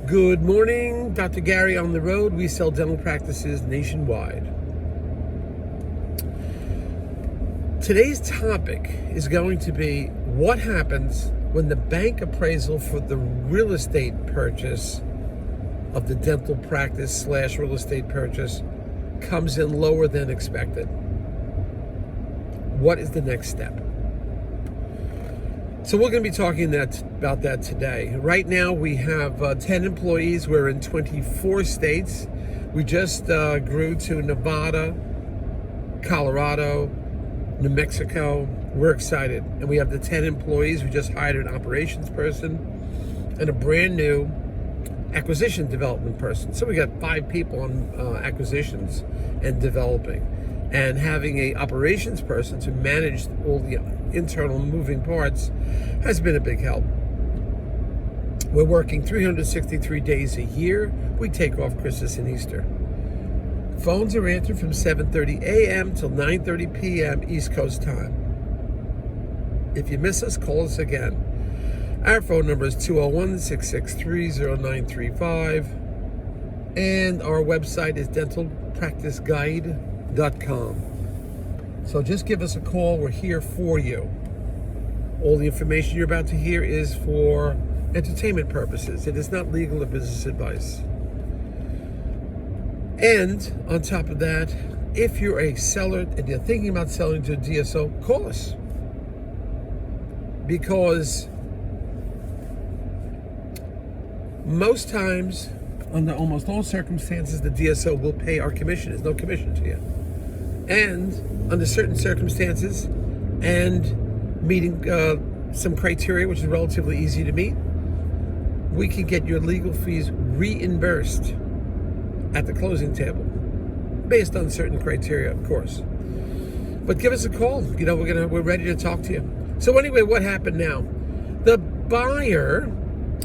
Good morning, Dr. Gary on the road. We sell dental practices nationwide. Today's topic is going to be what happens when the bank appraisal for the real estate purchase of the dental practice / real estate purchase comes in lower than expected. What is the next step? So we're going to be talking about that today. Right now we have 10 employees. We're in 24 states. We just grew to Nevada, Colorado, New Mexico. We're excited. And we have the 10 employees. We just hired an operations person and a brand new acquisition development person. So we got 5 people on acquisitions and developing. And having a operations person to manage all the internal moving parts has been a big help. We're working 363 days a year. We take off Christmas and Easter. Phones are answered from 7:30 a.m. till 9:30 p.m. East Coast time. If you miss us, call us again. Our phone number is 201-663-0935. And our website is dentalpracticeguide.com. So just give us a call. We're here for you. All the information you're about to hear is for entertainment purposes. It is not legal or business advice. And on top of that, if you're a seller and you're thinking about selling to a DSO, call us. Because most times, under almost all circumstances, the DSO will pay our commission. There's no commission to you. And under certain circumstances and meeting some criteria, which is relatively easy to meet, we can get your legal fees reimbursed at the closing table based on certain criteria, of course. But give us a call. You know, we're ready to talk to you. So anyway, what happened now? The buyer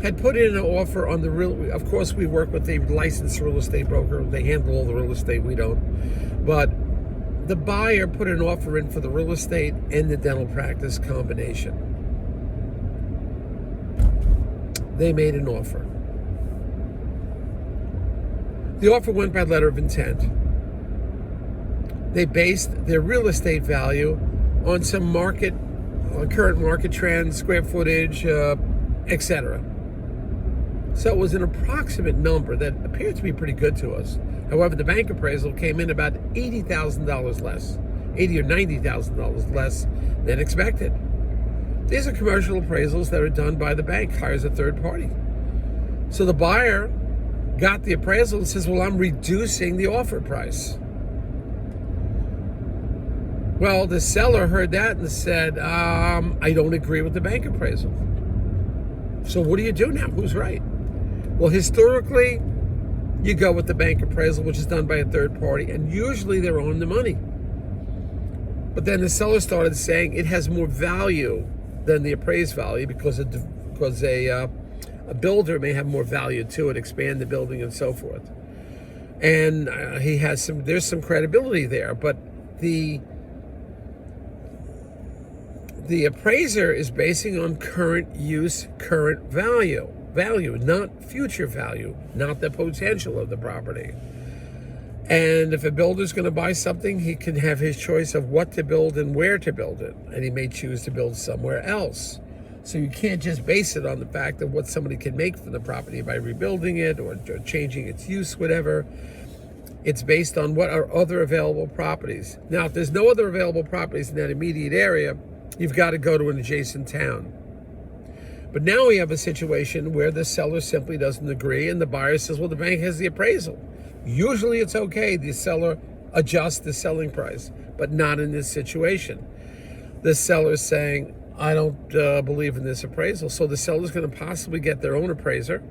had put in an offer on the of course, we work with a licensed real estate broker. They handle all the real estate, we don't. But the buyer put an offer in for the real estate and the dental practice combination. They made an offer. The offer went by letter of intent. They based their real estate value on some current market trends, square footage, etc. So it was an approximate number that appeared to be pretty good to us. However, the bank appraisal came in about $80,000 less, $80,000 or $90,000 less than expected. These are commercial appraisals that are done by the bank, hires a third party. So the buyer got the appraisal and says, well, I'm reducing the offer price. Well, the seller heard that and said, I don't agree with the bank appraisal. So what do you do now? Who's right? Well, historically, you go with the bank appraisal, which is done by a third party, and usually they're on the money. But then the seller started saying it has more value than the appraised value because a builder may have more value to it, expand the building and so forth. And there's some credibility there, but the appraiser is basing on current use, current value, not future value, not the potential of the property. And if a builder's going to buy something, he can have his choice of what to build and where to build it. And he may choose to build somewhere else. So you can't just base it on the fact of what somebody can make from the property by rebuilding it or changing its use, whatever. It's based on what are other available properties. Now, if there's no other available properties in that immediate area, you've got to go to an adjacent town. But now we have a situation where the seller simply doesn't agree and the buyer says, well, the bank has the appraisal. Usually it's okay, the seller adjusts the selling price, but not in this situation. The seller's saying, I don't believe in this appraisal. So the seller's going to possibly get their own appraiser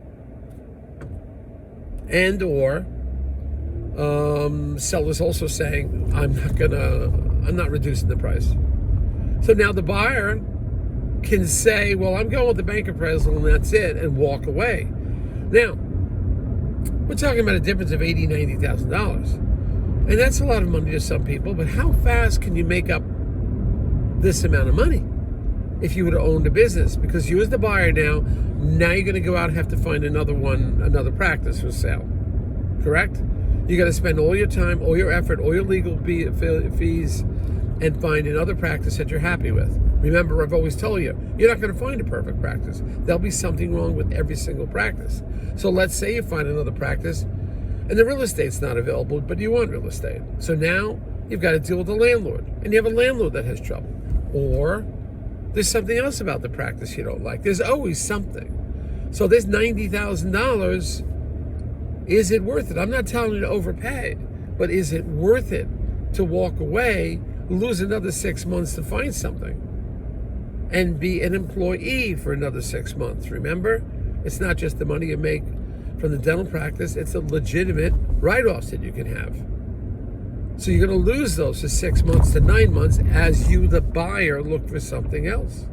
and or seller's also saying, I'm not reducing the price. So now the buyer can say, well, I'm going with the bank appraisal and that's it, and walk away. Now, we're talking about a difference of $80,000, $90,000. And that's a lot of money to some people, but how fast can you make up this amount of money? if you would have owned a business, because you as the buyer now you're going to go out and have to find another practice for sale. Correct? You got to spend all your time, all your effort, all your legal fees, and find another practice that you're happy with. Remember, I've always told you, you're not going to find a perfect practice. There'll be something wrong with every single practice. So let's say you find another practice and the real estate's not available, but you want real estate. So now you've got to deal with the landlord, and you have a landlord that has trouble. Or there's something else about the practice you don't like. There's always something. So this $90,000, is it worth it? I'm not telling you to overpay, but is it worth it to walk away, lose another 6 months to find something, and be an employee for another 6 months? Remember, it's not just the money you make from the dental practice, it's a legitimate write-offs that you can have. So you're going to lose those for 6 months to 9 months as you, the buyer, look for something else.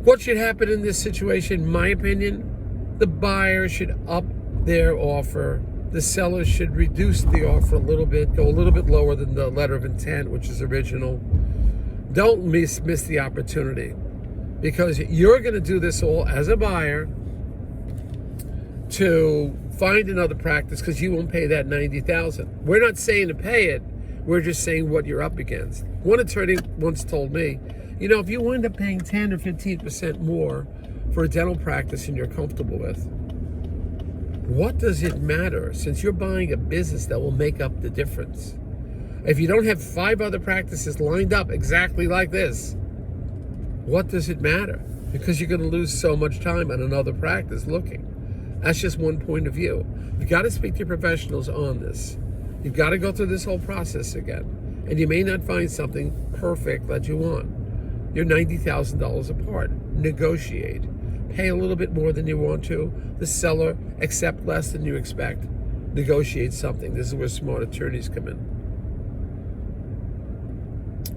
What should happen in this situation, in my opinion? The buyer should up their offer. The seller should reduce the offer a little bit, go a little bit lower than the letter of intent, which is original. Don't miss the opportunity, because you're going to do this all as a buyer to find another practice, because you won't pay that $90,000. We're not saying to pay it. We're just saying what you're up against. One attorney once told me, if you wind up paying 10 or 15% more for a dental practice and you're comfortable with, what does it matter, since you're buying a business that will make up the difference? If you don't have 5 other practices lined up exactly like this, what does it matter? Because you're going to lose so much time on another practice looking. That's just one point of view. You've got to speak to professionals on this. You've got to go through this whole process again. And you may not find something perfect that you want. You're $90,000 apart. Negotiate. Pay a little bit more than you want to. The seller accept less than you expect. Negotiate something. This is where smart attorneys come in.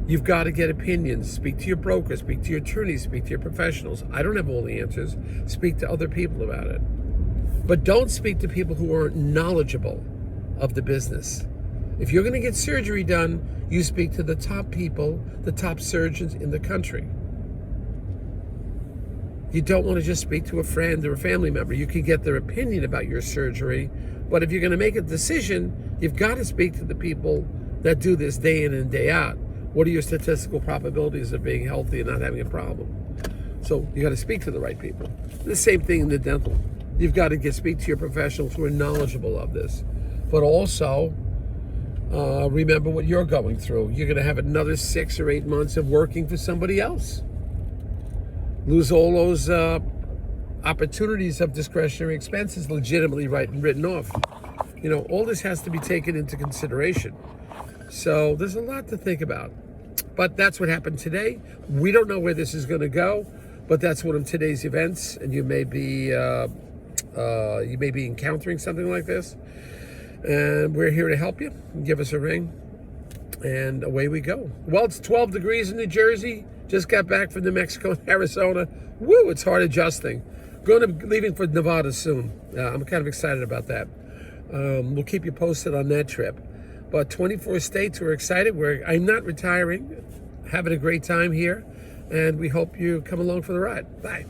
You've got to get opinions. Speak to your broker, speak to your attorneys, speak to your professionals. I don't have all the answers. Speak to other people about it. But don't speak to people who aren't knowledgeable of the business. If you're going to get surgery done, you speak to the top people, the top surgeons in the country. You don't want to just speak to a friend or a family member. You can get their opinion about your surgery, but if you're going to make a decision, you've got to speak to the people that do this day in and day out. What are your statistical probabilities of being healthy and not having a problem? So you got to speak to the right people. The same thing in the dental. You've got to speak to your professionals who are knowledgeable of this. But also, remember what you're going through. You're going to have another 6 or 8 months of working for somebody else. Lose all those opportunities of discretionary expenses legitimately written off. All this has to be taken into consideration. So there's a lot to think about. But that's what happened today. We don't know where this is going to go, but that's one of today's events, and you may be encountering something like this. And we're here to help you. Give us a ring, and away we go. Well, it's 12 degrees in New Jersey. Just got back from New Mexico and Arizona. Woo, it's hard adjusting. Leaving for Nevada soon. I'm kind of excited about that. We'll keep you posted on that trip. But 24 states, we're excited. I'm not retiring. Having a great time here. And we hope you come along for the ride. Bye.